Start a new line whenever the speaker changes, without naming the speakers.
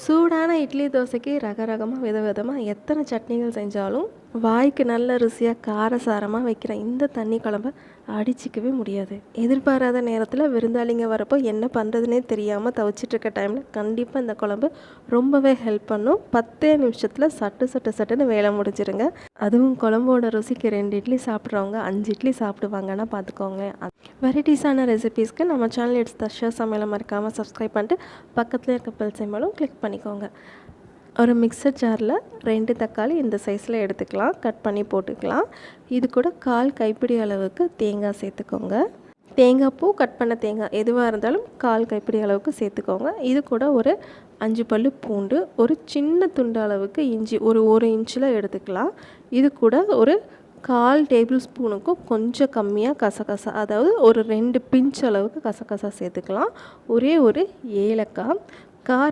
சூடான இட்லி தோசைக்கு ரகரகமாக விதவிதமாக எத்தனை சட்னிகள் செஞ்சாலும் வாய்க்கு நல்ல ருசியாக காரசாரமாக வைக்கிற இந்த தண்ணி குழம்ப அடிச்சிக்கவே முடியாது. எதிர்பாராத நேரத்தில் விருந்தாளிங்க வரப்போ என்ன பண்ணுறதுனே தெரியாமல் தவிச்சிட்ருக்க டைமில் கண்டிப்பாக இந்த குழம்பு ரொம்பவே ஹெல்ப் பண்ணும். 10 நிமிஷத்தில் சட்டுன்னு வேலை முடிஞ்சிருங்க. அதுவும் குழம்போட ருசிக்கு 2 இட்லி சாப்பிட்றவங்க 5 இட்லி சாப்பிடுவாங்கன்னா பார்த்துக்கோங்களேன். வெரைட்டிஸான ரெசிபீஸ்க்கு நம்ம சேனல் இட்ஸ் தர்ஷா சமையலை மறக்காமல் சப்ஸ்கிரைப் பண்ணிட்டு பக்கத்தில் இருக்க பெல் சிம்பலும் கிளிக் பண்ணிக்கோங்க. ஒரு மிக்சர் ஜாரில் 2 தக்காளி இந்த சைஸில் எடுத்துக்கலாம், கட் பண்ணி போட்டுக்கலாம். இது கூட 1/4 கைப்பிடி அளவுக்கு தேங்காய் சேர்த்துக்கோங்க. தேங்காய் பூ, கட் பண்ண தேங்காய் எதுவாக இருந்தாலும் 1/4 கைப்பிடி அளவுக்கு சேர்த்துக்கோங்க. இது கூட ஒரு 5 பல்லு பூண்டு, ஒரு சின்ன துண்டு அளவுக்கு இஞ்சி ஒரு 1 இன்ச்சில் எடுத்துக்கலாம். இது கூட ஒரு 1/4 டேபிள் ஸ்பூனுக்கும் கொஞ்சம் கம்மியாக கசகசா, அதாவது ஒரு 2 பிஞ்ச் அளவுக்கு கசகசா சேர்த்துக்கலாம். ஒரே ஒரு ஏலக்காய். கார